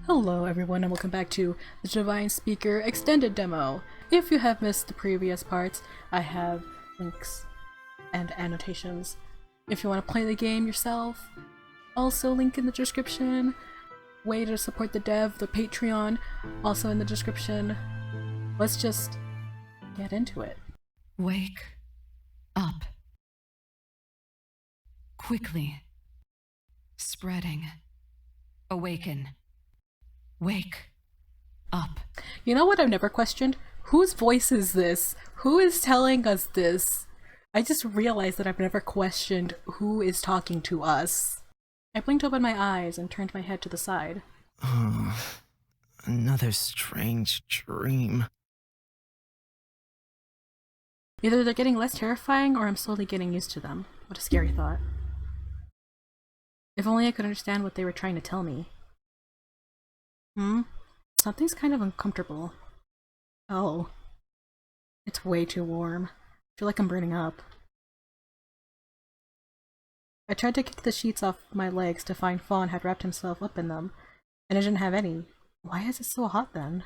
Hello everyone and welcome back to the Divine Speaker Extended Demo. If you have missed the previous parts, I have links and annotations. If you want to play the game yourself, also link in the description. Way to support the dev, the Patreon, also in the description. Let's just get into it. Wake up. Quickly. Spreading. Awaken. Wake up. You know what I've never questioned? Whose voice is this? Who is telling us this? I just realized that I've never questioned who is talking to us. I blinked open my eyes and turned my head to the side. Another strange dream. Either they're getting less terrifying or I'm slowly getting used to them. What a scary thought. If only I could understand what they were trying to tell me. Something's kind of uncomfortable. Oh. It's way too warm. I feel like I'm burning up. I tried to kick the sheets off my legs to find Fawn had wrapped himself up in them, and I didn't have any. Why is it so hot then?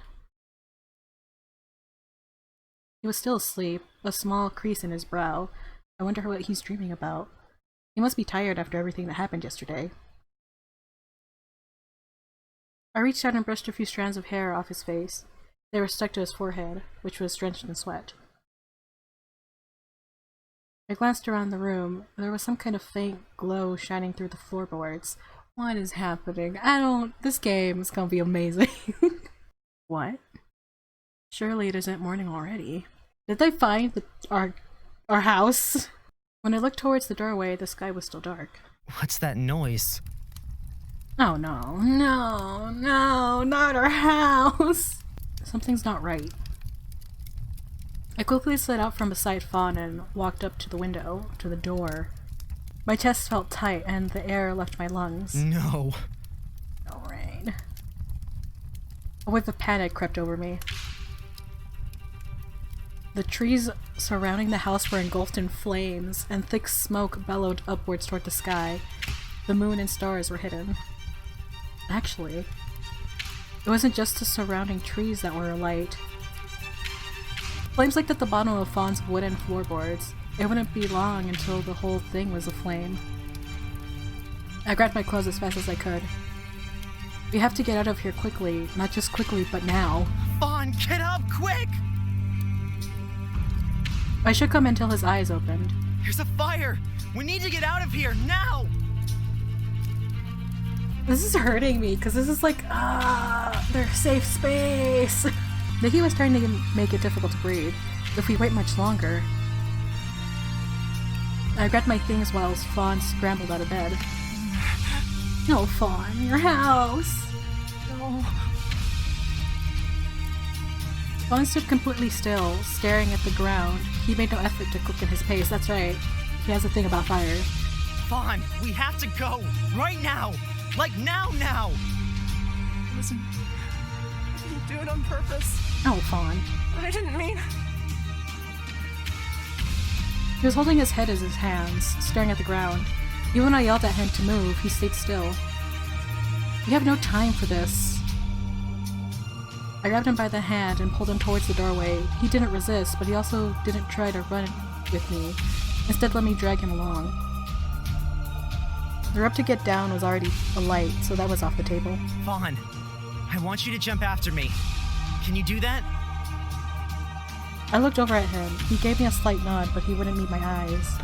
He was still asleep, a small crease in his brow. I wonder what he's dreaming about. He must be tired after everything that happened yesterday. I reached out and brushed a few strands of hair off his face. They were stuck to his forehead, which was drenched in sweat. I glanced around the room. There was some kind of faint glow shining through the floorboards. What is happening? This game is gonna be amazing. What? Surely it isn't morning already. Did they find our house? When I looked towards the doorway, the sky was still dark. What's that noise? Oh no, not our house! Something's not right. I quickly slid out from beside Fawn and walked up to the door. My chest felt tight and the air left my lungs. No. No rain. A wave of panic crept over me. The trees surrounding the house were engulfed in flames, and thick smoke bellowed upwards toward the sky. The moon and stars were hidden. Actually, it wasn't just the surrounding trees that were alight. Flames licked at the bottom of Fawn's wooden floorboards. It wouldn't be long until the whole thing was aflame. I grabbed my clothes as fast as I could. We have to get out of here quickly, not just quickly, but now. Fawn, get up, quick! I shook him until his eyes opened. There's a fire! We need to get out of here, now! This is hurting me, because this is like, their safe space! The heat was starting to make it difficult to breathe. If we wait much longer... I grabbed my things while Fawn scrambled out of bed. No, Fawn, your house! No. Fawn stood completely still, staring at the ground. He made no effort to quicken his pace, that's right. He has a thing about fire. Fawn, we have to go! Right now! Like now! Listen, I didn't do it on purpose. Oh, Fawn. I didn't mean... He was holding his head in his hands, staring at the ground. Even when I yelled at him to move, he stayed still. We have no time for this. I grabbed him by the hand and pulled him towards the doorway. He didn't resist, but he also didn't try to run with me. Instead, let me drag him along. The rope to get down was already alight, so that was off the table. Fawn, I want you to jump after me. Can you do that? I looked over at him. He gave me a slight nod, but he wouldn't meet my eyes.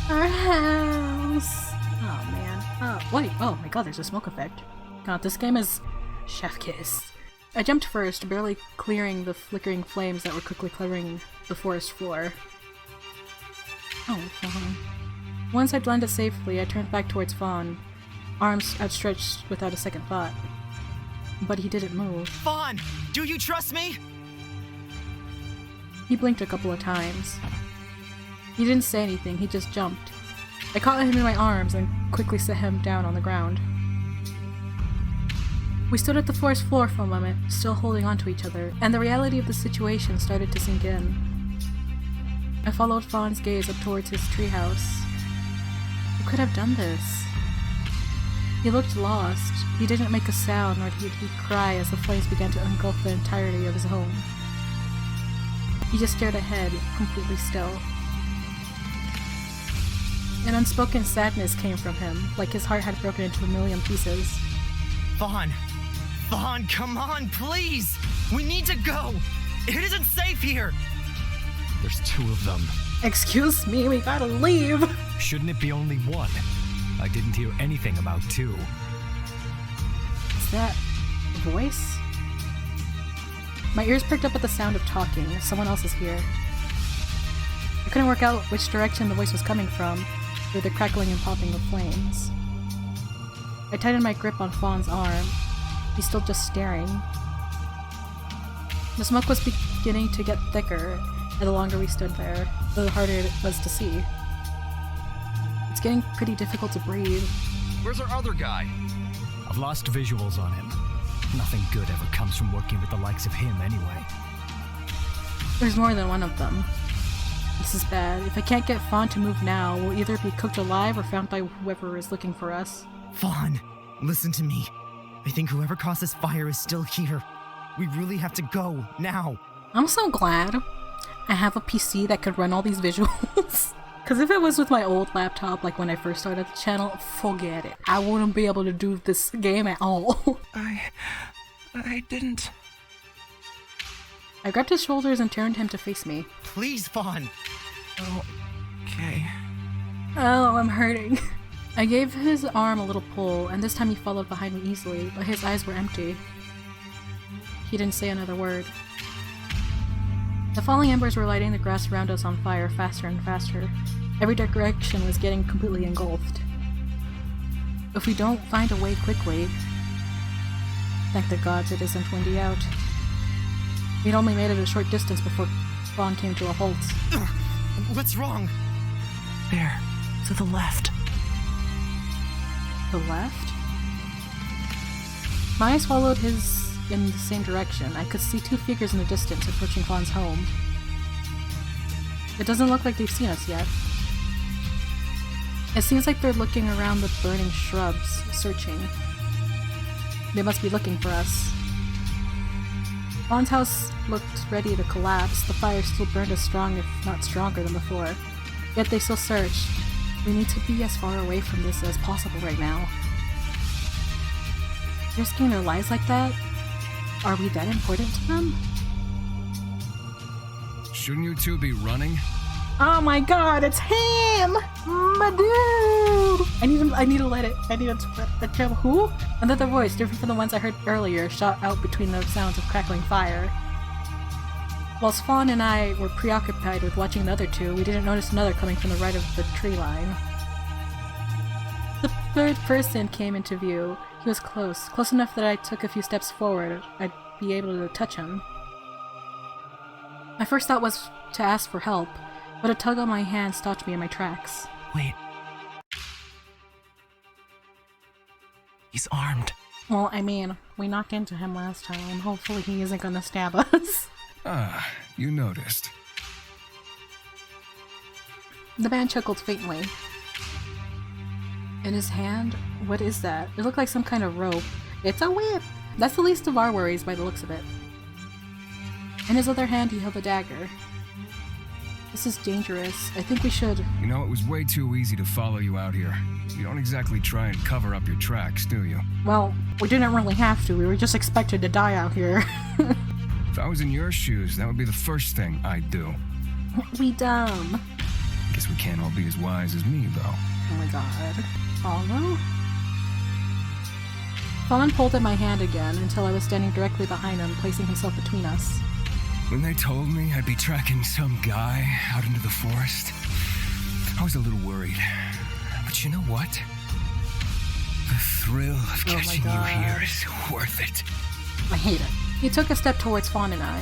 Our house! Oh man. Oh, wait. Oh my god, there's a smoke effect. God, this game is chef kiss. I jumped first, barely clearing the flickering flames that were quickly covering the forest floor. Oh, Fawn. Once I'd landed safely, I turned back towards Fawn, arms outstretched without a second thought. But he didn't move. Fawn, do you trust me? He blinked a couple of times. He didn't say anything, he just jumped. I caught him in my arms and quickly set him down on the ground. We stood at the forest floor for a moment, still holding on to each other, and the reality of the situation started to sink in. I followed Fawn's gaze up towards his treehouse. Who could have done this? He looked lost. He didn't make a sound, nor did he cry as the flames began to engulf the entirety of his home. He just stared ahead, completely still. An unspoken sadness came from him, like his heart had broken into a million pieces. Vaughn! Vaughn, come on, please! We need to go! It isn't safe here! There's 2 of them. Excuse me, we gotta leave! Shouldn't it be only 1? I didn't hear anything about 2. Is that a voice? My ears picked up at the sound of talking. Someone else is here. I couldn't work out which direction the voice was coming from, through the crackling and popping of flames. I tightened my grip on Fawn's arm. He's still just staring. The smoke was beginning to get thicker, and the longer we stood there, the harder it was to see. It's getting pretty difficult to breathe. Where's our other guy? I've lost visuals on him. Nothing good ever comes from working with the likes of him anyway. There's more than one of them. This is bad. If I can't get Fawn to move now, we'll either be cooked alive or found by whoever is looking for us. Vaughn, listen to me. I think whoever caused this fire is still here. We really have to go, now. I'm so glad I have a PC that could run all these visuals. Because if it was with my old laptop, like when I first started the channel, forget it. I wouldn't be able to do this game at all. I didn't. I grabbed his shoulders and turned him to face me. Please, Vaughn. Oh, okay. Oh, I'm hurting. I gave his arm a little pull, and this time he followed behind me easily, but his eyes were empty. He didn't say another word. The falling embers were lighting the grass around us on fire faster and faster. Every direction was getting completely engulfed. If we don't find a way quickly... Thank the gods it isn't windy out. We'd only made it a short distance before Fawn came to a halt. What's wrong? There, to the left. The left? My eyes followed his in the same direction. I could see 2 figures in the distance approaching Fawn's home. It doesn't look like they've seen us yet. It seems like they're looking around the burning shrubs, searching. They must be looking for us. Fawn's house looked ready to collapse. The fire still burned as strong, if not stronger, than before. Yet they still searched. We need to be as far away from this as possible right now. Risking their lives like that? Are we that important to them? Shouldn't you 2 be running? Oh my god, it's him! My dude! I need to let it. I need to tell who? Another voice, different from the ones I heard earlier, shot out between the sounds of crackling fire. Whilst Fawn and I were preoccupied with watching the other 2, we didn't notice another coming from the right of the tree line. The third person came into view. He was close enough that I took a few steps forward. I'd be able to touch him. My first thought was to ask for help, but a tug on my hand stopped me in my tracks. Wait. He's armed. Well, I mean, we knocked into him last time. Hopefully he isn't gonna stab us. Ah, you noticed. The man chuckled faintly. In his hand, what is that? It looked like some kind of rope. It's a whip! That's the least of our worries by the looks of it. In his other hand, he held a dagger. This is dangerous. I think we should... You know, it was way too easy to follow you out here. You don't exactly try and cover up your tracks, do you? Well, we didn't really have to. We were just expected to die out here. If I was in your shoes, that would be the first thing I'd do. We dumb. Guess we can't all be as wise as me, though. Oh my god. Follow? Fawn pulled at my hand again until I was standing directly behind him, placing himself between us. When they told me I'd be tracking some guy out into the forest, I was a little worried. But you know what? The thrill of catching you here is worth it. I hate it. He took a step towards Fawn and I.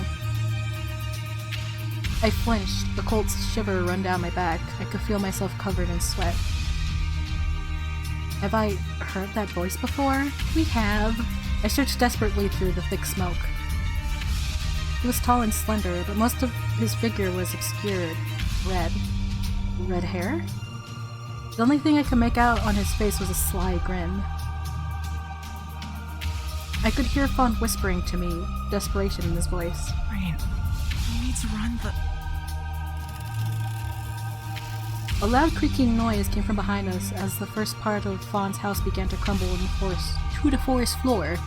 I flinched, a cold shiver run down my back. I could feel myself covered in sweat. Have I heard that voice before? We have. I searched desperately through the thick smoke. He was tall and slender, but most of his figure was obscured. Red. Red hair? The only thing I could make out on his face was a sly grin. I could hear Fawn whispering to me, desperation in his voice. Rain, you need to run A loud creaking noise came from behind us as the first part of Fawn's house began to crumble in the forest floor.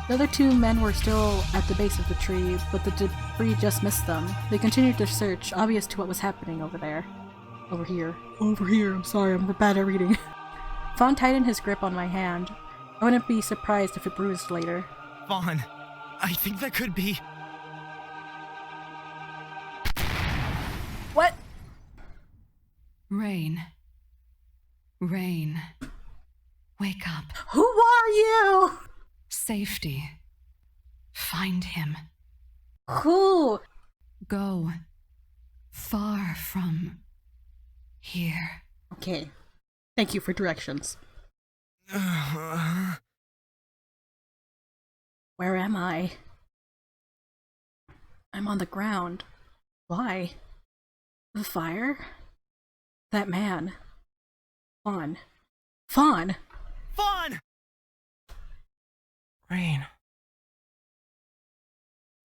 The other two men were still at the base of the tree, but the debris just missed them. They continued their search, obvious to what was happening over there. Over here, I'm sorry, I'm bad at reading. Fawn tightened his grip on my hand. I wouldn't be surprised if it bruised later. Fawn, I think that could be... What? Rain. Rain. Wake up. Who are you? Safety. Find him. Who? Go. Far from here. Okay. Thank you for directions. Where am I? I'm on the ground. Why? The fire? That man. Fawn. Fawn! Fawn! Rain.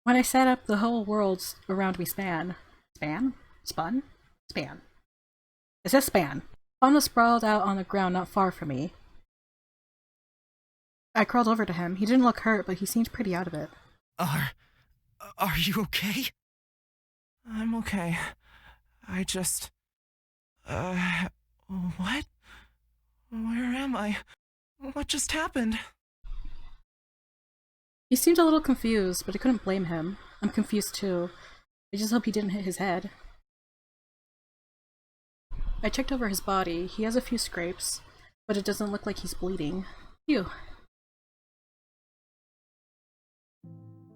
When I sat up, the whole world around me span. Span? Spun? Span. It says span. Fawn was sprawled out on the ground not far from me. I crawled over to him. He didn't look hurt, but he seemed pretty out of it. Are you okay? I'm okay. I just... what? Where am I? What just happened? He seemed a little confused, but I couldn't blame him. I'm confused too. I just hope he didn't hit his head. I checked over his body. He has a few scrapes, but it doesn't look like he's bleeding. Phew.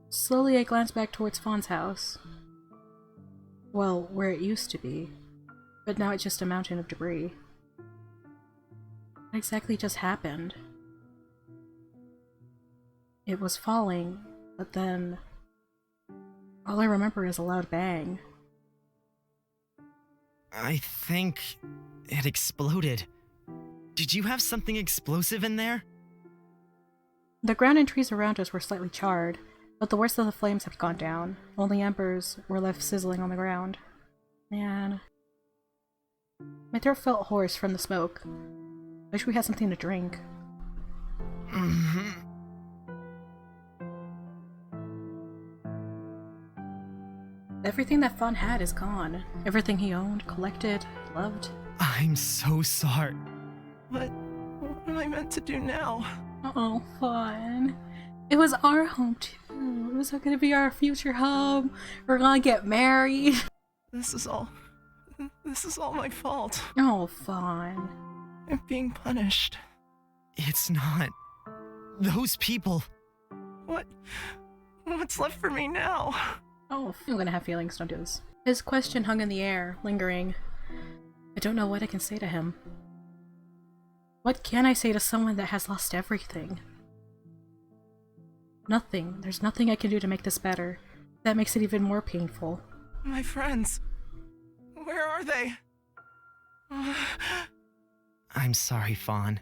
Slowly, I glanced back towards Fawn's house. Well, where it used to be. But now it's just a mountain of debris. What exactly just happened? It was falling, but then... all I remember is a loud bang. I think it exploded. Did you have something explosive in there? The ground and trees around us were slightly charred, but the worst of the flames had gone down. Only embers were left sizzling on the ground. Man. My throat felt hoarse from the smoke. I wish we had something to drink. Everything that Fawn had is gone. Everything he owned, collected, loved. I'm so sorry. What am I meant to do now? Oh, Fawn. It was our home too. It was gonna be our future home. We're gonna get married. This is all my fault. Oh, Fawn. I'm being punished. It's not. Those people... What's left for me now? Oh, I'm gonna have feelings, don't do this. His question hung in the air, lingering. I don't know what I can say to him. What can I say to someone that has lost everything? Nothing. There's nothing I can do to make this better. That makes it even more painful. My friends. Where are they? I'm sorry, Fawn.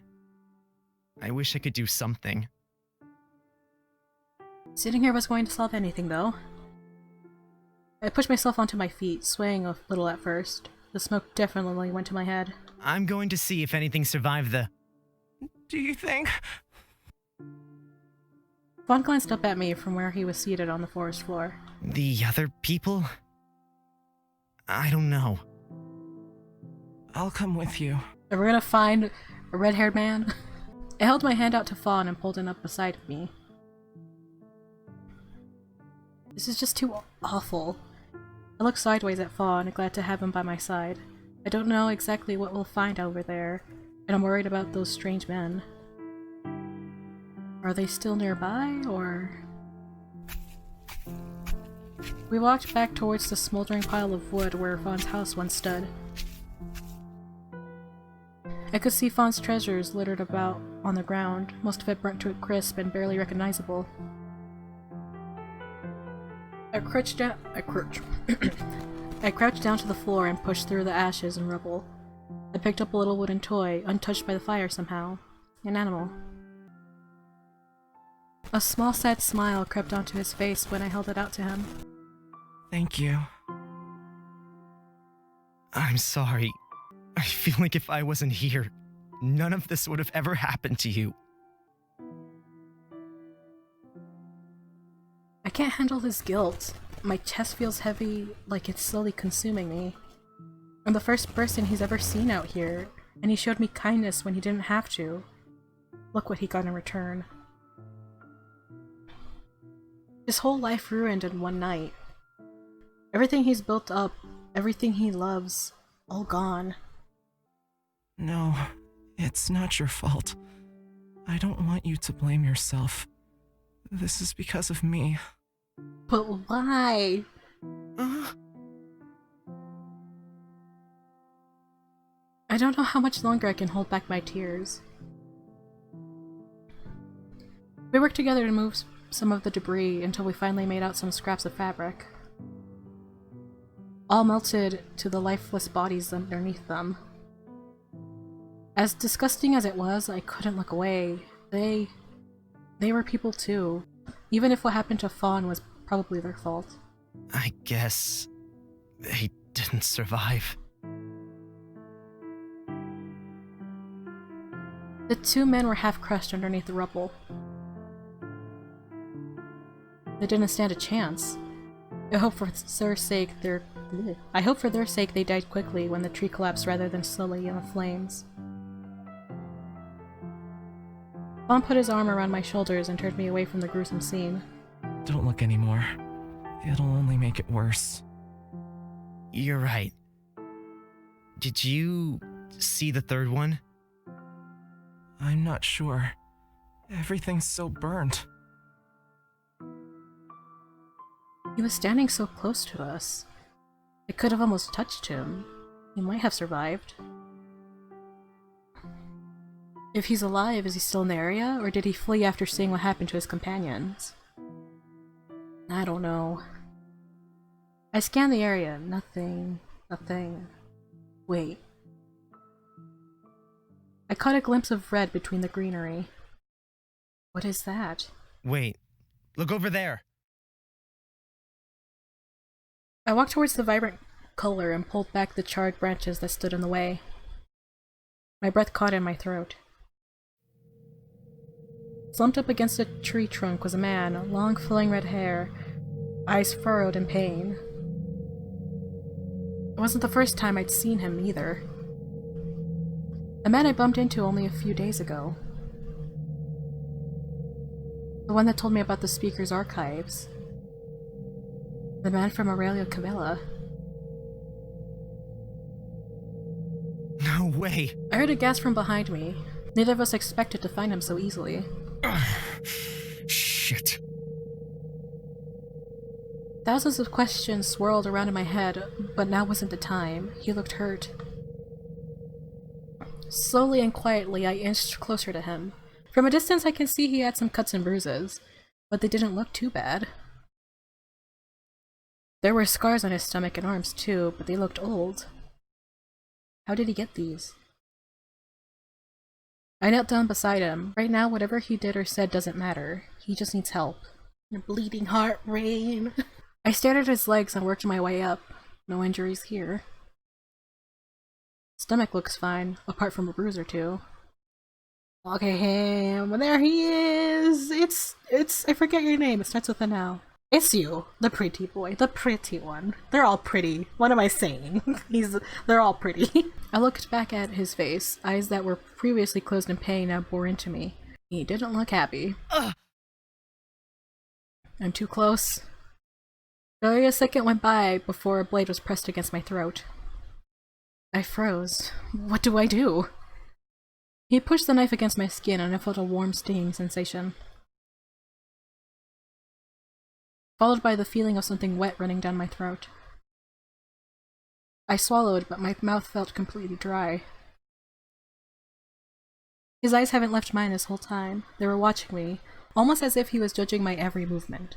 I wish I could do something. Sitting here was going to solve anything, though. I pushed myself onto my feet, swaying a little at first. The smoke definitely went to my head. I'm going to see if anything survived the... Do you think? Fawn glanced up at me from where he was seated on the forest floor. The other people? I don't know. I'll come with you. Are we gonna find a red-haired man? I held my hand out to Fawn and pulled him up beside me. This is just too awful. I looked sideways at Fawn, glad to have him by my side. I don't know exactly what we'll find over there, and I'm worried about those strange men. Are they still nearby, or...? We walked back towards the smoldering pile of wood where Fawn's house once stood. I could see Fawn's treasures littered about on the ground, most of it burnt to a crisp and barely recognizable. I crouched down to the floor and pushed through the ashes and rubble. I picked up a little wooden toy, untouched by the fire somehow. An animal. A small sad smile crept onto his face when I held it out to him. Thank you. I'm sorry. I feel like if I wasn't here, none of this would have ever happened to you. I can't handle his guilt. My chest feels heavy, like it's slowly consuming me. I'm the first person he's ever seen out here, and he showed me kindness when he didn't have to. Look what he got in return. His whole life ruined in one night. Everything he's built up, everything he loves, all gone. No, it's not your fault. I don't want you to blame yourself. This is because of me. But why? I don't know how much longer I can hold back my tears. We worked together to move some of the debris until we finally made out some scraps of fabric. All melted to the lifeless bodies underneath them. As disgusting as it was, I couldn't look away. They were people too. Even if what happened to Fawn was probably their fault. I guess they didn't survive. The two men were half crushed underneath the rubble. They didn't stand a chance. I hope for their sake they died quickly when the tree collapsed rather than slowly in the flames. Fawn put his arm around my shoulders and turned me away from the gruesome scene. Don't look anymore. It'll only make it worse. You're right. Did you see the third one? I'm not sure. Everything's so burnt. He was standing so close to us. I could have almost touched him. He might have survived. If he's alive, is he still in the area, or did he flee after seeing what happened to his companions? I don't know. I scanned the area. Nothing. Wait. I caught a glimpse of red between the greenery. What is that? Wait. Look over there. I walked towards the vibrant color and pulled back the charred branches that stood in the way. My breath caught in my throat. Slumped up against a tree trunk was a man, long flowing red hair, eyes furrowed in pain. It wasn't the first time I'd seen him either. A man I bumped into only a few days ago. The one that told me about the Speaker's archives. The man from Aurelio Cavella. No way. I heard a gasp from behind me. Neither of us expected to find him so easily. Shit. Thousands of questions swirled around in my head, but now wasn't the time. He looked hurt. Slowly and quietly, I inched closer to him. From a distance, I can see he had some cuts and bruises, but they didn't look too bad. There were scars on his stomach and arms too, but they looked old. How did he get these? I knelt down beside him. Right now, whatever he did or said doesn't matter. He just needs help. Your bleeding heart, Rain. I stared at his legs and worked my way up. No injuries here. Stomach looks fine, apart from a bruise or two. Okay, him. There he is! It's I forget your name. It starts with an L. It's you, the pretty boy, the pretty one. They're all pretty. What am I saying? They're all pretty. I looked back at his face. Eyes that were previously closed in pain now bore into me. He didn't look happy. I'm too close. Barely a second went by before a blade was pressed against my throat. I froze. What do I do? He pushed the knife against my skin and I felt a warm stinging sensation, followed by the feeling of something wet running down my throat. I swallowed, but my mouth felt completely dry. His eyes haven't left mine this whole time. They were watching me, almost as if he was judging my every movement.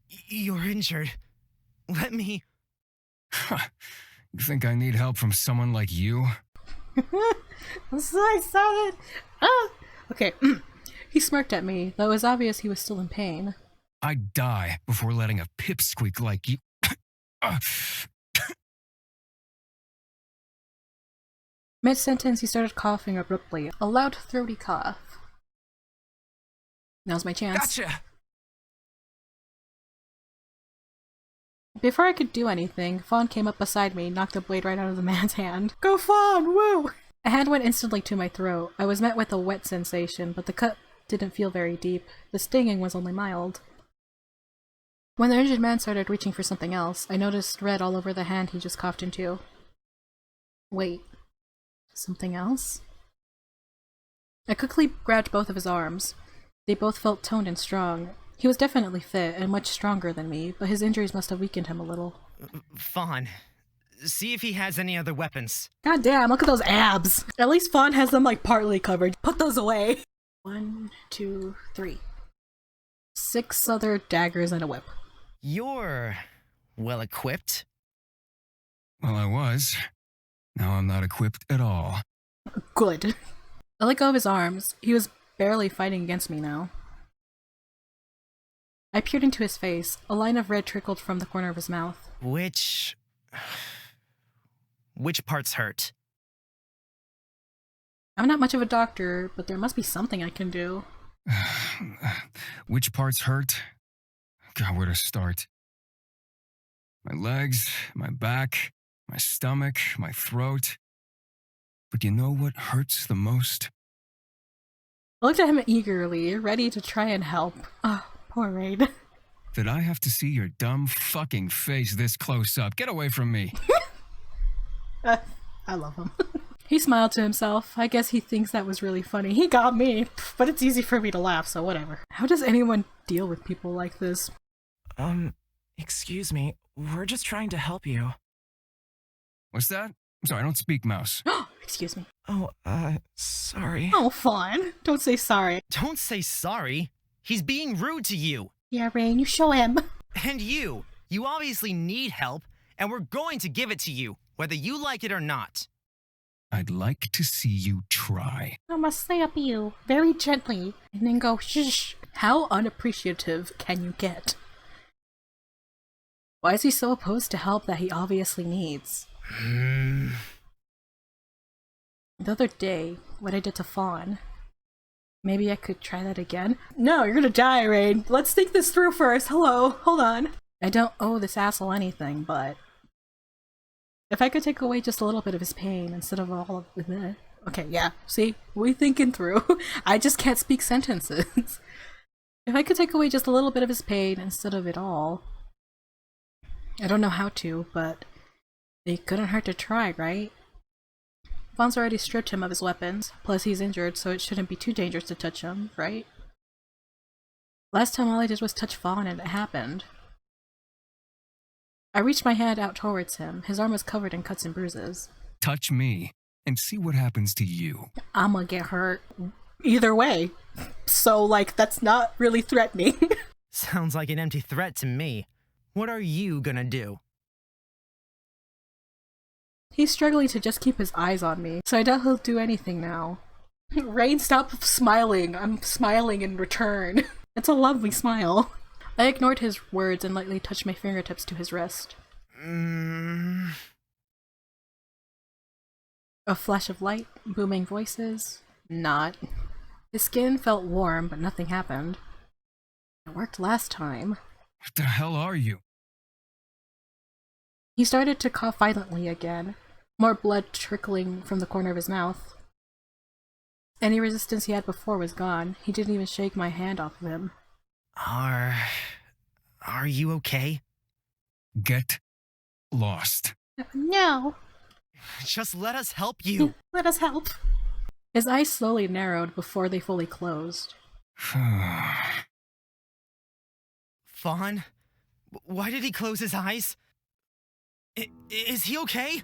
You're injured. Let me... You think I need help from someone like you? I'm so excited! Ah! Okay, He smirked at me, though it was obvious he was still in pain. I'd die before letting a pipsqueak like you. Mid-sentence, he started coughing abruptly, a loud, throaty cough. Now's my chance. Gotcha! Before I could do anything, Fawn came up beside me, knocked the blade right out of the man's hand. Go Fawn! Woo! A hand went instantly to my throat. I was met with a wet sensation, but the cut didn't feel very deep. The stinging was only mild. When the injured man started reaching for something else, I noticed red all over the hand he just coughed into. Wait. Something else? I quickly grabbed both of his arms. They both felt toned and strong. He was definitely fit and much stronger than me, but his injuries must have weakened him a little. Fawn, see if he has any other weapons. God damn, look at those abs! At least Fawn has them like partly covered. Put those away! 1, 2, 3. 6 other daggers and a whip. You're well equipped. Well, I was. Now I'm not equipped at all. Good. I let go of his arms. He was barely fighting against me now. I peered into his face. A line of red trickled from the corner of his mouth. Which parts hurt? I'm not much of a doctor, but there must be something I can do. Which parts hurt? God, where to start? My legs, my back, my stomach, my throat. But you know what hurts the most? I looked at him eagerly, ready to try and help. Oh, poor Raid. That I have to see your dumb fucking face this close up. Get away from me. I love him. He smiled to himself. I guess he thinks that was really funny. He got me, but it's easy for me to laugh, so whatever. How does anyone deal with people like this? Excuse me. We're just trying to help you. What's that? I'm sorry, I don't speak mouse. Excuse me. Oh, sorry. Oh, Fawn. Don't say sorry. Don't say sorry. He's being rude to you. Yeah, Rain, you show him. And you obviously need help, and we're going to give it to you, whether you like it or not. I'd like to see you try. I must slap you very gently and then go shh. How unappreciative can you get? Why is he so opposed to help that he obviously needs? The other day, what I did to Fawn. Maybe I could try that again? No, you're gonna die, Rain. Let's think this through first. Hello, hold on. I don't owe this asshole anything, but if I could take away just a little bit of his pain instead of all of it. Okay, yeah, see? We thinking through. I just can't speak sentences. If I could take away just a little bit of his pain instead of it all. I don't know how to, but it couldn't hurt to try, right? Fawn's already stripped him of his weapons, plus he's injured, so it shouldn't be too dangerous to touch him, right? Last time all I did was touch Fawn and it happened. I reached my hand out towards him. His arm was covered in cuts and bruises. Touch me, and see what happens to you. I'ma get hurt either way. So, like, that's not really threatening. Sounds like an empty threat to me. What are you gonna do? He's struggling to just keep his eyes on me, so I doubt he'll do anything now. Rain, stop smiling. I'm smiling in return. It's a lovely smile. I ignored his words and lightly touched my fingertips to his wrist. A flash of light, booming voices. Not. His skin felt warm, but nothing happened. It worked last time. What the hell are you? He started to cough violently again, more blood trickling from the corner of his mouth. Any resistance he had before was gone. He didn't even shake my hand off of him. Are you okay? Get lost. No. Just let us help you. Let us help. His eyes slowly narrowed before they fully closed. Fawn? Why did he close his eyes? Is he okay?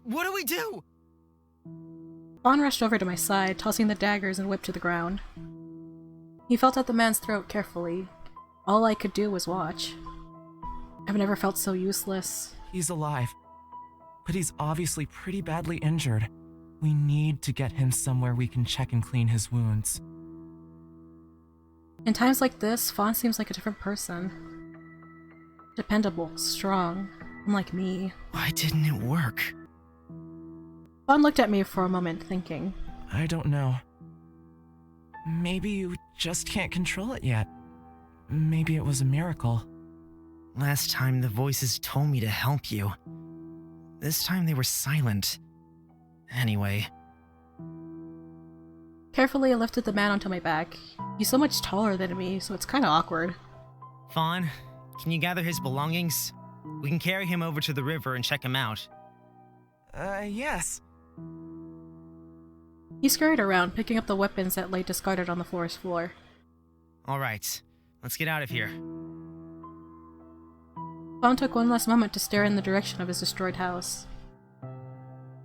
What do we do? Fawn rushed over to my side, tossing the daggers and whip to the ground. He felt at the man's throat carefully. All I could do was watch. I've never felt so useless. He's alive, but he's obviously pretty badly injured. We need to get him somewhere we can check and clean his wounds. In times like this, Fawn seems like a different person. Dependable, strong, unlike me. Why didn't it work? Fawn looked at me for a moment, thinking. I don't know. Maybe you just can't control it yet. Maybe it was a miracle. Last time the voices told me to help you. This time they were silent. Anyway. Carefully, I lifted the man onto my back. He's so much taller than me, so it's kind of awkward. Fawn, can you gather his belongings? We can carry him over to the river and check him out. Yes. He scurried around, picking up the weapons that lay discarded on the forest floor. Alright, let's get out of here. Fawn took one last moment to stare in the direction of his destroyed house.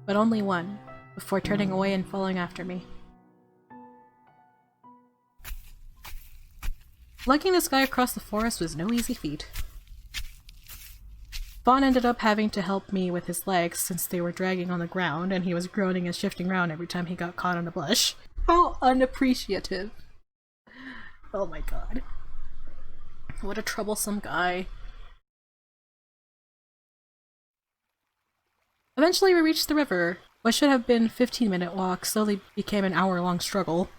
But only one, before turning away and following after me. Lugging this guy across the forest was no easy feat. Fawn ended up having to help me with his legs since they were dragging on the ground and he was groaning and shifting around every time he got caught in a bush. How unappreciative. Oh my god. What a troublesome guy. Eventually we reached the river. What should have been a 15-minute walk slowly became an hour-long struggle.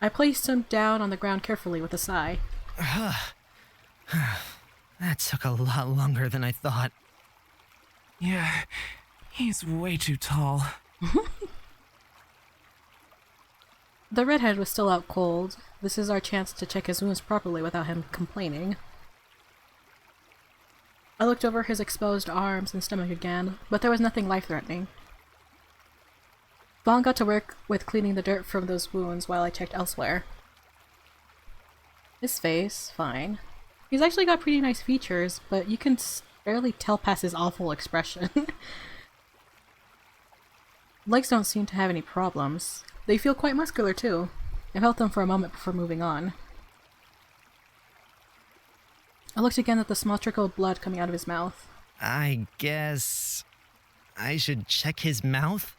I placed him down on the ground carefully with a sigh. That took a lot longer than I thought. Yeah, he's way too tall. The redhead was still out cold. This is our chance to check his wounds properly without him complaining. I looked over his exposed arms and stomach again, but there was nothing life-threatening. Fawn got to work with cleaning the dirt from those wounds while I checked elsewhere. His face, fine. He's actually got pretty nice features, but you can barely tell past his awful expression. Legs don't seem to have any problems. They feel quite muscular too. I felt them for a moment before moving on. I looked again at the small trickle of blood coming out of his mouth. I guess I should check his mouth?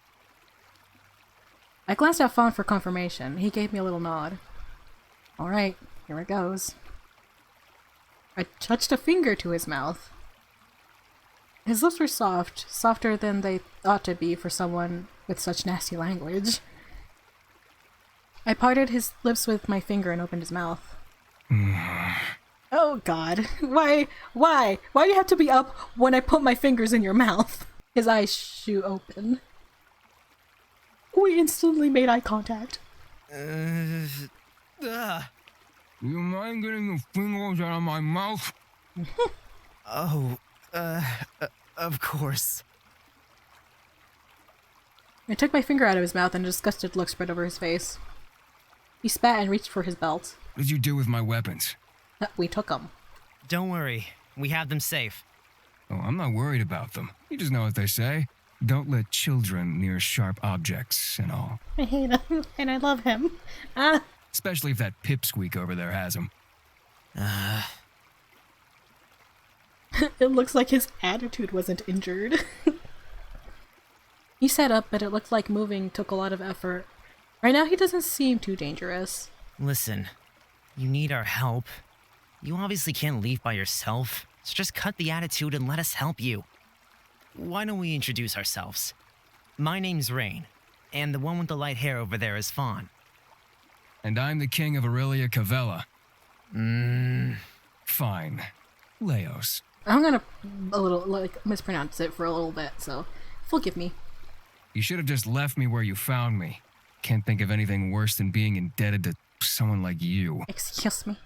I glanced at Fawn for confirmation. He gave me a little nod. Alright, here it goes. I touched a finger to his mouth. His lips were soft, softer than they ought to be for someone with such nasty language. I parted his lips with my finger and opened his mouth. Oh god. Why do you have to be up when I put my fingers in your mouth? His eyes shoot open. We instantly made eye contact. You mind getting your fingers out of my mouth? Oh, of course. I took my finger out of his mouth and a disgusted look spread over his face. He spat and reached for his belt. What did you do with my weapons? We took them. Don't worry, we have them safe. Oh, I'm not worried about them. You just know what they say. Don't let children near sharp objects and all. I hate him, and I love him. Especially if that pipsqueak over there has them. It looks like his attitude wasn't injured. He sat up, but it looked like moving took a lot of effort. Right now he doesn't seem too dangerous. Listen, you need our help. You obviously can't leave by yourself, so just cut the attitude and let us help you. Why don't we introduce ourselves? My name's Rain, and the one with the light hair over there is Fawn. And I'm the king of Aurelia Cavella. Fine. Leos. I'm gonna mispronounce it for a little bit, so forgive me. You should have just left me where you found me. Can't think of anything worse than being indebted to someone like you. Excuse me.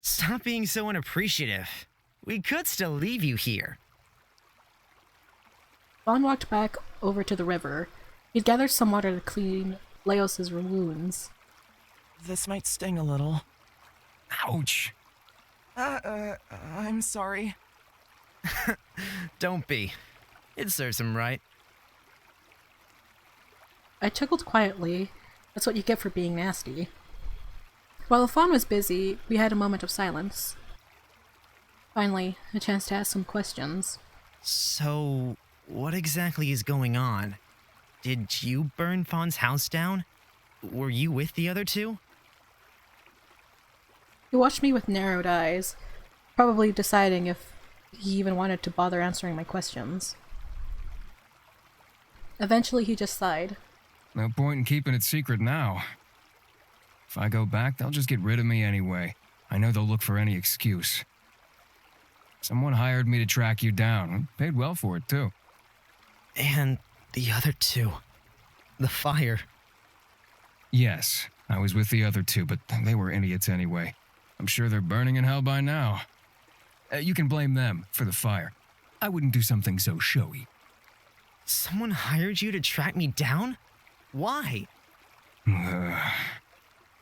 Stop being so unappreciative. We could still leave you here. Fawn walked back over to the river. He'd gathered some water to clean Leos's wounds. This might sting a little. Ouch. I'm sorry. Don't be. It serves him right. I chuckled quietly. That's what you get for being nasty. While Fawn was busy, we had a moment of silence. Finally, a chance to ask some questions. So, what exactly is going on? Did you burn Fawn's house down? Were you with the other two? He watched me with narrowed eyes, probably deciding if he even wanted to bother answering my questions. Eventually, he just sighed. No point in keeping it secret now. If I go back, they'll just get rid of me anyway. I know they'll look for any excuse. Someone hired me to track you down, and paid well for it, too. And the other two. The fire. Yes, I was with the other two, but they were idiots anyway. I'm sure they're burning in hell by now. You can blame them for the fire. I wouldn't do something so showy. Someone hired you to track me down? Why?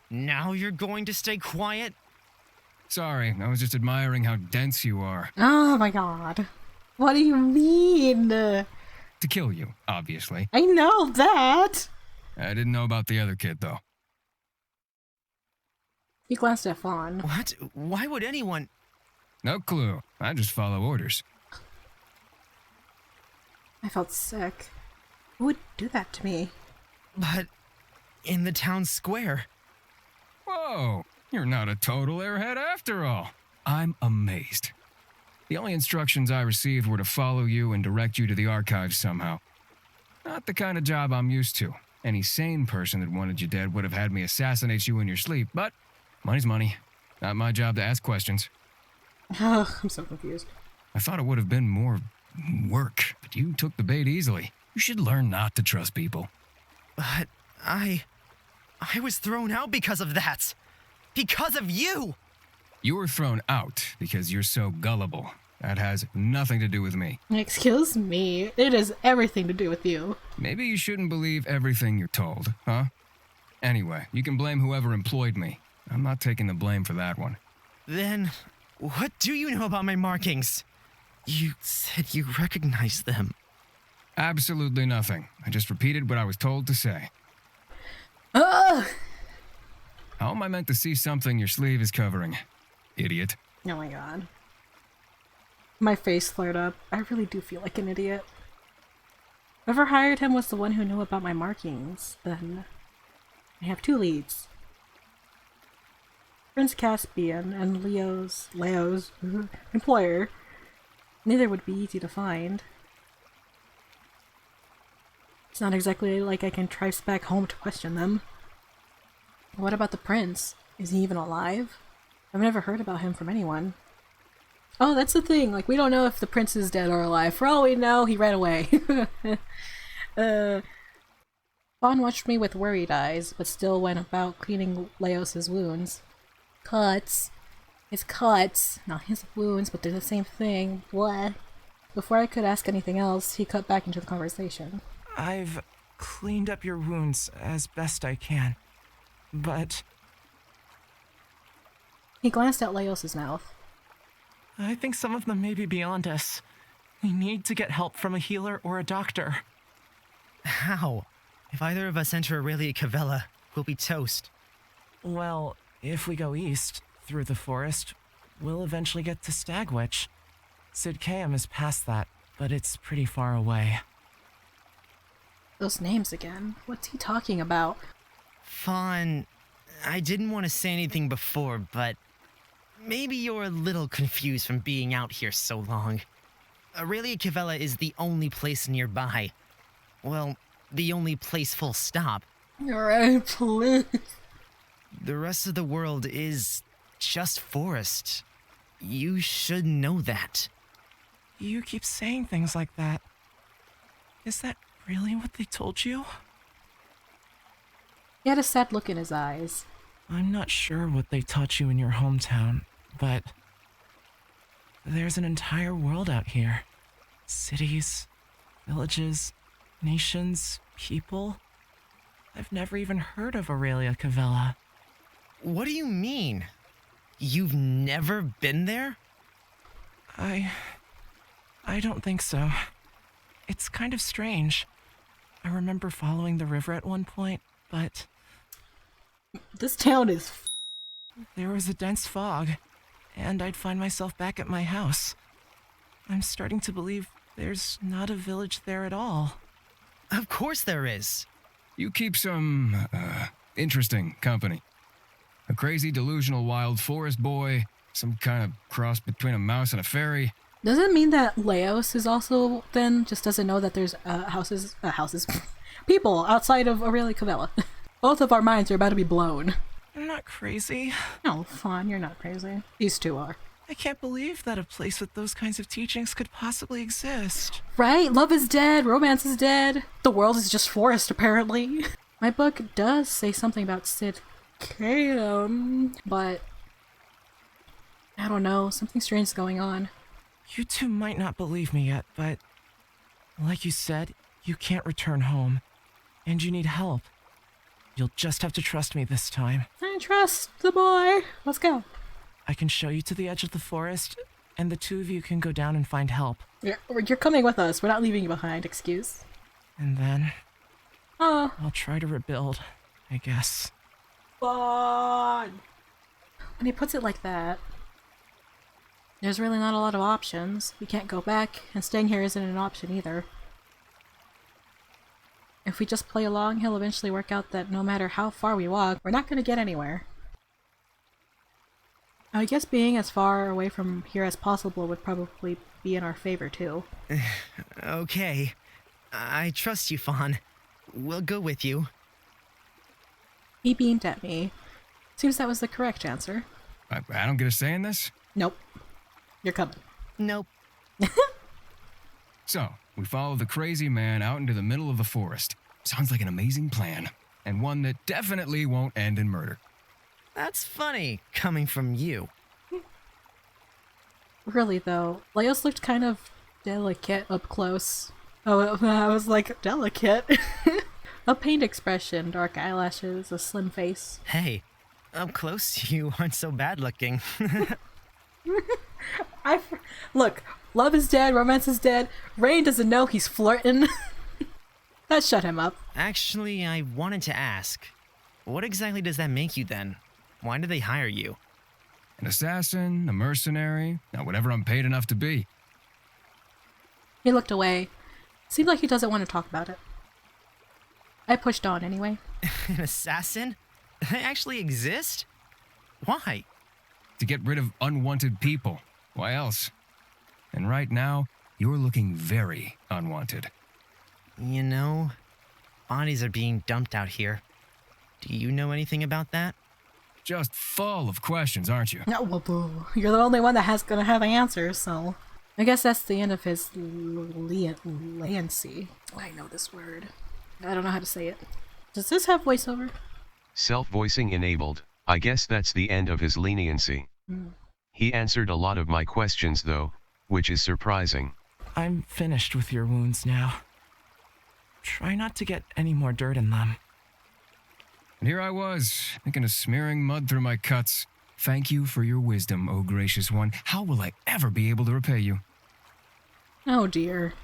Now you're going to stay quiet? Sorry, I was just admiring how dense you are. Oh my god. What do you mean? To kill you, obviously. I know that! I didn't know about the other kid, though. He glanced at Fawn. What? Why would anyone... No clue. I just follow orders. I felt sick. Who would do that to me? But... in the town square. Whoa! You're not a total airhead after all. I'm amazed. The only instructions I received were to follow you and direct you to the archives somehow. Not the kind of job I'm used to. Any sane person that wanted you dead would have had me assassinate you in your sleep, but money's money. Not my job to ask questions. Ugh, I'm so confused. I thought it would have been more work, but you took the bait easily. You should learn not to trust people. But I was thrown out because of that. Because of you! You were thrown out because you're so gullible. That has nothing to do with me. Excuse me. It has everything to do with you. Maybe you shouldn't believe everything you're told, huh? Anyway, you can blame whoever employed me. I'm not taking the blame for that one. Then, what do you know about my markings? You said you recognized them. Absolutely nothing. I just repeated what I was told to say. Ugh! How am I meant to see something your sleeve is covering? Idiot. Oh my god. My face flared up. I really do feel like an idiot. Whoever hired him was the one who knew about my markings. Then I have two leads. Prince Caspian and Leo's employer. Neither would be easy to find. It's not exactly like I can trace back home to question them. What about the prince? Is he even alive? I've never heard about him from anyone. Oh, that's the thing. Like, we don't know if the prince is dead or alive. For all we know, he ran away. Fawn watched me with worried eyes, but still went about cleaning Leos's wounds. Cuts. His cuts. Not his wounds, but they're the same thing. What? Before I could ask anything else, he cut back into the conversation. I've cleaned up your wounds as best I can, but... He glanced at Leos's mouth. I think some of them may be beyond us. We need to get help from a healer or a doctor. How? If either of us enter Aurelia Cavella, we'll be toast. Well, if we go east, through the forest, we'll eventually get to Stagwitch. Sid Kaim is past that, but it's pretty far away. Those names again. What's he talking about? Fawn, I didn't want to say anything before, but maybe you're a little confused from being out here so long. Aurelia Cavella is the only place nearby. Well, the only place full stop. Alright, please. The rest of the world is just forest. You should know that. You keep saying things like that. Is that really what they told you? He had a sad look in his eyes. I'm not sure what they taught you in your hometown, but there's an entire world out here. Cities, villages, nations, people. I've never even heard of Aurelia Cavella. What do you mean? You've never been there? I don't think so. It's kind of strange. I remember following the river at one point, but This town is there was a dense fog, and I'd find myself back at my house. I'm starting to believe there's not a village there at all. Of course there is. You keep some, interesting company. A crazy, delusional, wild forest boy. Some kind of cross between a mouse and a fairy. Does it mean that Leos is also then just doesn't know that there's houses, people outside of Aurelia Cavella? Both of our minds are about to be blown. I'm not crazy. No, Fawn, you're not crazy. These two are. I can't believe that a place with those kinds of teachings could possibly exist. Right? Love is dead, romance is dead. The world is just forest, apparently. My book does say something about Sid Calum, but I don't know, something strange is going on. You two might not believe me yet, but like you said, you can't return home, and you need help. You'll just have to trust me this time. I trust the boy. Let's go. I can show you to the edge of the forest, and the two of you can go down and find help. You're coming with us. We're not leaving you behind, excuse. And then Oh, I'll try to rebuild, I guess. fun. When he puts it like that, there's really not a lot of options. We can't go back, and staying here isn't an option either. If we just play along, he'll eventually work out that no matter how far we walk, we're not going to get anywhere. I guess being as far away from here as possible would probably be in our favor, too. Okay. I trust you, Fawn. We'll go with you. He beamed at me. Seems that was the correct answer. I don't get a say in this? Nope. You're coming. Nope. So, we follow the crazy man out into the middle of the forest. Sounds like an amazing plan. And one that definitely won't end in murder. That's funny, coming from you. Really, though, Leos looked kind of delicate up close. Oh, I was like, delicate? A pained expression, dark eyelashes, a slim face. Hey, up close you aren't so bad looking. Look, love is dead, romance is dead. Rain doesn't know he's flirting. That shut him up. Actually, I wanted to ask, what exactly does that make you then? Why did they hire you? An assassin, a mercenary, whatever I'm paid enough to be. He looked away. Seemed like he doesn't want to talk about it. I pushed on anyway. An assassin? They actually exist? Why? To get rid of unwanted people. Why else? And right now, you're looking very unwanted. You know, bodies are being dumped out here. Do you know anything about that? Just full of questions, aren't you? No, well, boo. You're the only one that has gonna have answers, so... I guess that's the end of his leniency. I know this word. I don't know how to say it. Does this have voiceover? Self-voicing enabled. I guess that's the end of his leniency. He answered a lot of my questions though, which is surprising. I'm finished with your wounds now. Try not to get any more dirt in them. And here I was, thinking of smearing mud through my cuts. Thank you for your wisdom, O gracious one. How will I ever be able to repay you? Oh dear.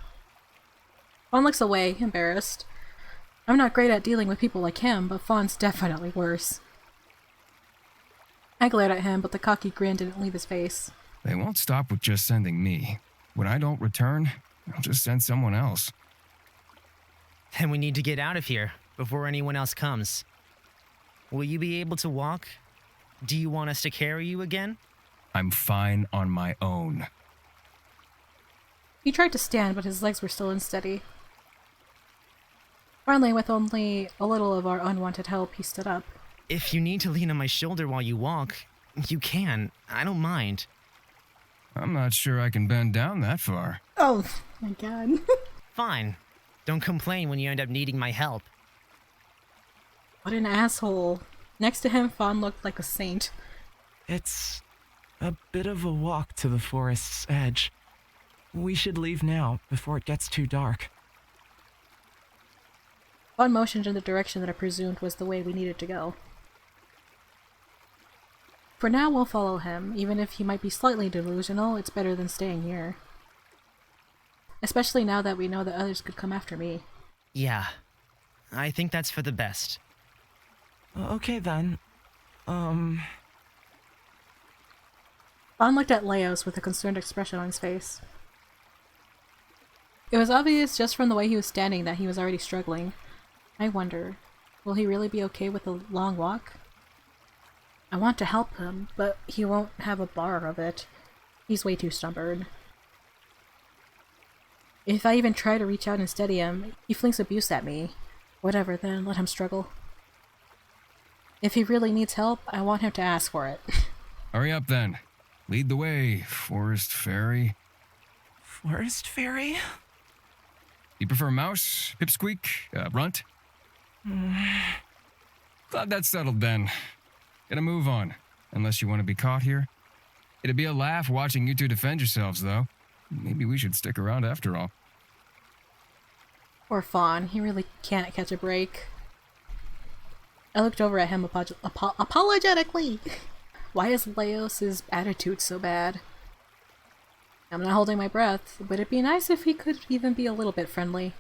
Fawn looks away, embarrassed. I'm not great at dealing with people like him, but Fawn's definitely worse. I glared at him, but the cocky grin didn't leave his face. They won't stop with just sending me. When I don't return, I'll just send someone else. Then we need to get out of here before anyone else comes. Will you be able to walk? Do you want us to carry you again? I'm fine on my own. He tried to stand, but his legs were still unsteady. Finally, with only a little of our unwanted help, he stood up. If you need to lean on my shoulder while you walk, you can. I don't mind. I'm not sure I can bend down that far. Oh my god. Fine. Don't complain when you end up needing my help. What an asshole. Next to him, Fawn looked like a saint. It's a bit of a walk to the forest's edge. We should leave now, before it gets too dark. Fawn motioned in the direction that I presumed was the way we needed to go. For now, we'll follow him. Even if he might be slightly delusional, it's better than staying here. Especially now that we know that others could come after me. Yeah. I think that's for the best. Okay then. Fawn looked at Leos with a concerned expression on his face. It was obvious just from the way he was standing that he was already struggling. I wonder, will he really be okay with a long walk? I want to help him, but he won't have a bar of it. He's way too stubborn. If I even try to reach out and steady him, he flings abuse at me. Whatever, then let him struggle. If he really needs help, I want him to ask for it. Hurry up then. Lead the way, Forest Fairy. Forest Fairy? You prefer Mouse, Pipsqueak, Runt? Glad that's settled then. Get a move on, unless you want to be caught here. It'd be a laugh watching you two defend yourselves, though. Maybe we should stick around after all. Poor Fawn, he really can't catch a break. I looked over at him apologetically. Why is Leos' attitude so bad? I'm not holding my breath, but it'd be nice if he could even be a little bit friendly.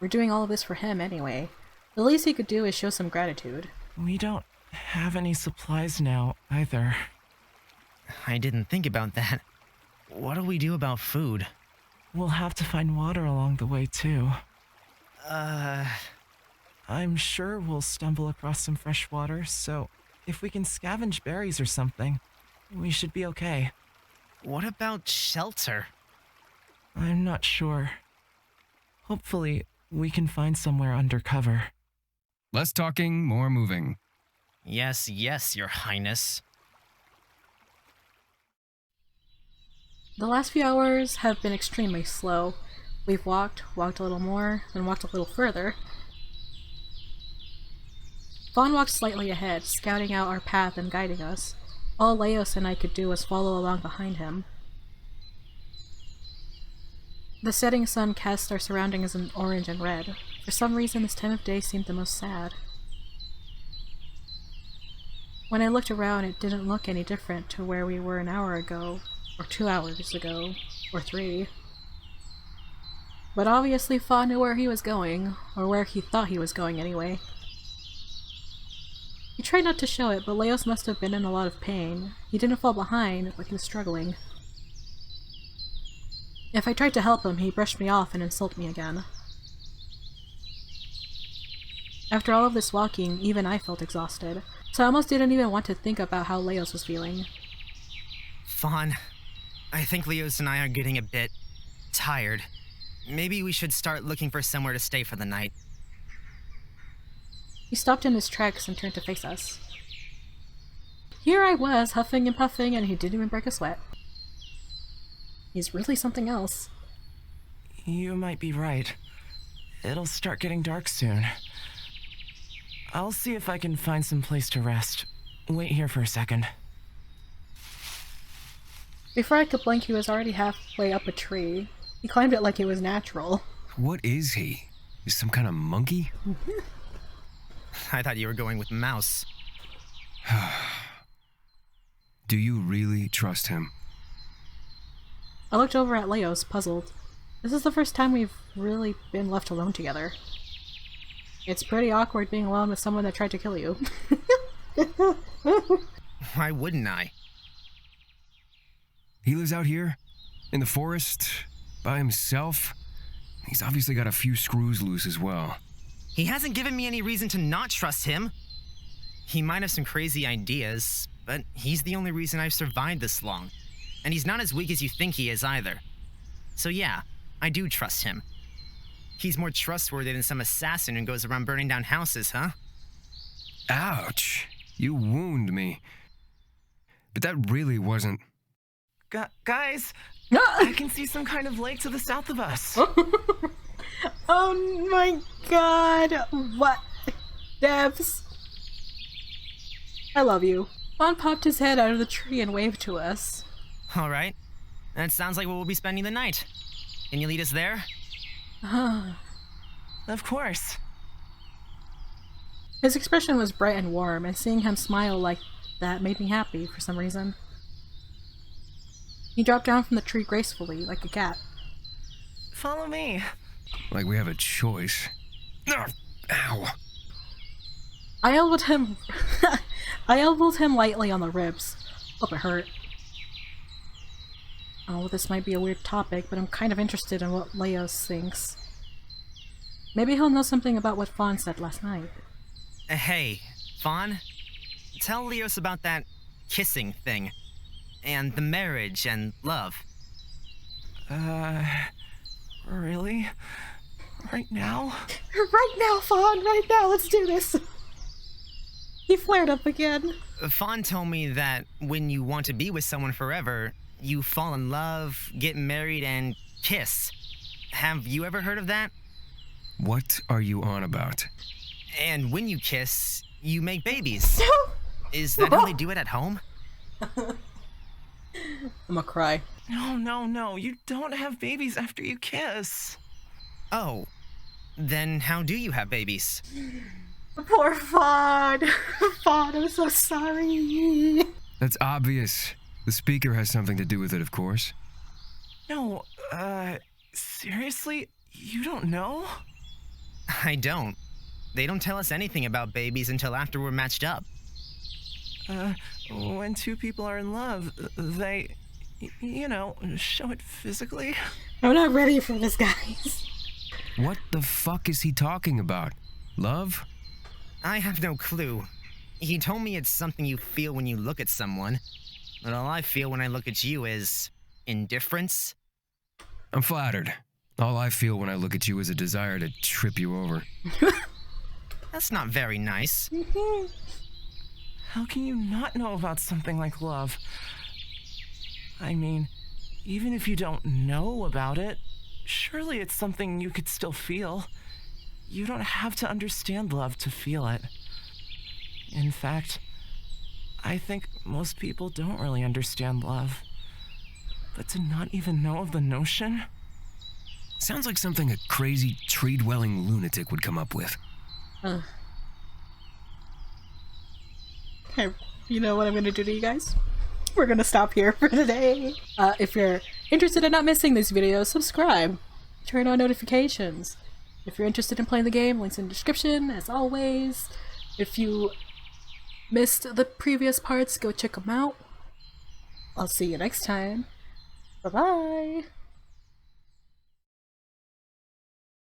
We're doing all of this for him anyway. The least he could do is show some gratitude. We don't have any supplies now, either. I didn't think about that. What do we do about food? We'll have to find water along the way, too. I'm sure we'll stumble across some fresh water, so if we can scavenge berries or something, we should be okay. What about shelter? I'm not sure. Hopefully, we can find somewhere under cover. Less talking, more moving. Yes, yes, Your Highness. The last few hours have been extremely slow. We've walked a little more, then walked a little further. Fawn walked slightly ahead, scouting out our path and guiding us. All Leos and I could do was follow along behind him. The setting sun cast our surroundings in orange and red. For some reason, this time of day seemed the most sad. When I looked around, it didn't look any different to where we were an hour ago, or 2 hours ago, or 3. But obviously Fawn knew where he was going, or where he thought he was going anyway. He tried not to show it, but Leos must have been in a lot of pain. He didn't fall behind, but he was struggling. If I tried to help him, he brushed me off and insulted me again. After all of this walking, even I felt exhausted, so I almost didn't even want to think about how Leos was feeling. Fawn, I think Leos and I are getting a bit tired. Maybe we should start looking for somewhere to stay for the night. He stopped in his tracks and turned to face us. Here I was, huffing and puffing, and he didn't even break a sweat. He's really something else. You might be right. It'll start getting dark soon. I'll see if I can find some place to rest. Wait here for a second. Before I could blink, he was already halfway up a tree. He climbed it like it was natural. What is he? Is some kind of monkey? I thought you were going with Mouse. Do you really trust him? I looked over at Leos, puzzled. This is the first time we've really been left alone together. It's pretty awkward being alone with someone that tried to kill you. Why wouldn't I? He lives out here? In the forest? By himself? He's obviously got a few screws loose as well. He hasn't given me any reason to not trust him. He might have some crazy ideas, but he's the only reason I've survived this long. And he's not as weak as you think he is either. So yeah, I do trust him. He's more trustworthy than some assassin who goes around burning down houses, huh? Ouch. You wound me. But that really wasn't... Guys! I can see some kind of lake to the south of us. Oh my god! What? Devs! I love you. Fawn popped his head out of the tree and waved to us. Alright. That sounds like where we'll be spending the night. Can you lead us there? Of course. His expression was bright and warm, and seeing him smile like that made me happy for some reason. He dropped down from the tree gracefully, like a cat. Follow me. Like we have a choice. Ow. I elbowed him I elbowed him lightly on the ribs. Hope it hurt. Oh, this might be a weird topic, but I'm kind of interested in what Leos thinks. Maybe he'll know something about what Fawn said last night. Hey, Fawn? tell Leos about that kissing thing. And the marriage and love. Really? Right now? Right now, Fawn, right now, let's do this. He flared up again. Fawn told me that when you want to be with someone forever, you fall in love, get married, and kiss. Have you ever heard of that? What are you on about? And when you kiss, you make babies. Is that how they do it at home? I'm gonna cry. No. You don't have babies after you kiss. Oh, then how do you have babies? Poor Fawn. Fawn, I'm so sorry. That's obvious. The speaker has something to do with it, of course. No, seriously? You don't know? I don't. They don't tell us anything about babies until after we're matched up. When two people are in love, they, show it physically. I'm not ready for this, guys. What the fuck is he talking about? Love? I have no clue. He told me it's something you feel when you look at someone. But all I feel when I look at you is indifference. I'm flattered. All I feel when I look at you is a desire to trip you over. That's not very nice. How can you not know about something like love? I mean, even if you don't know about it, surely it's something you could still feel. You don't have to understand love to feel it. In fact, I think most people don't really understand love. But to not even know of the notion? Sounds like something a crazy tree-dwelling lunatic would come up with. Okay, you know what I'm gonna do to you guys? We're gonna stop here for today. If you're interested in not missing these videos, subscribe. Turn on notifications. If you're interested in playing the game, links in the description, as always. If you missed the previous parts, go check them out. I'll see you next time. Bye-bye!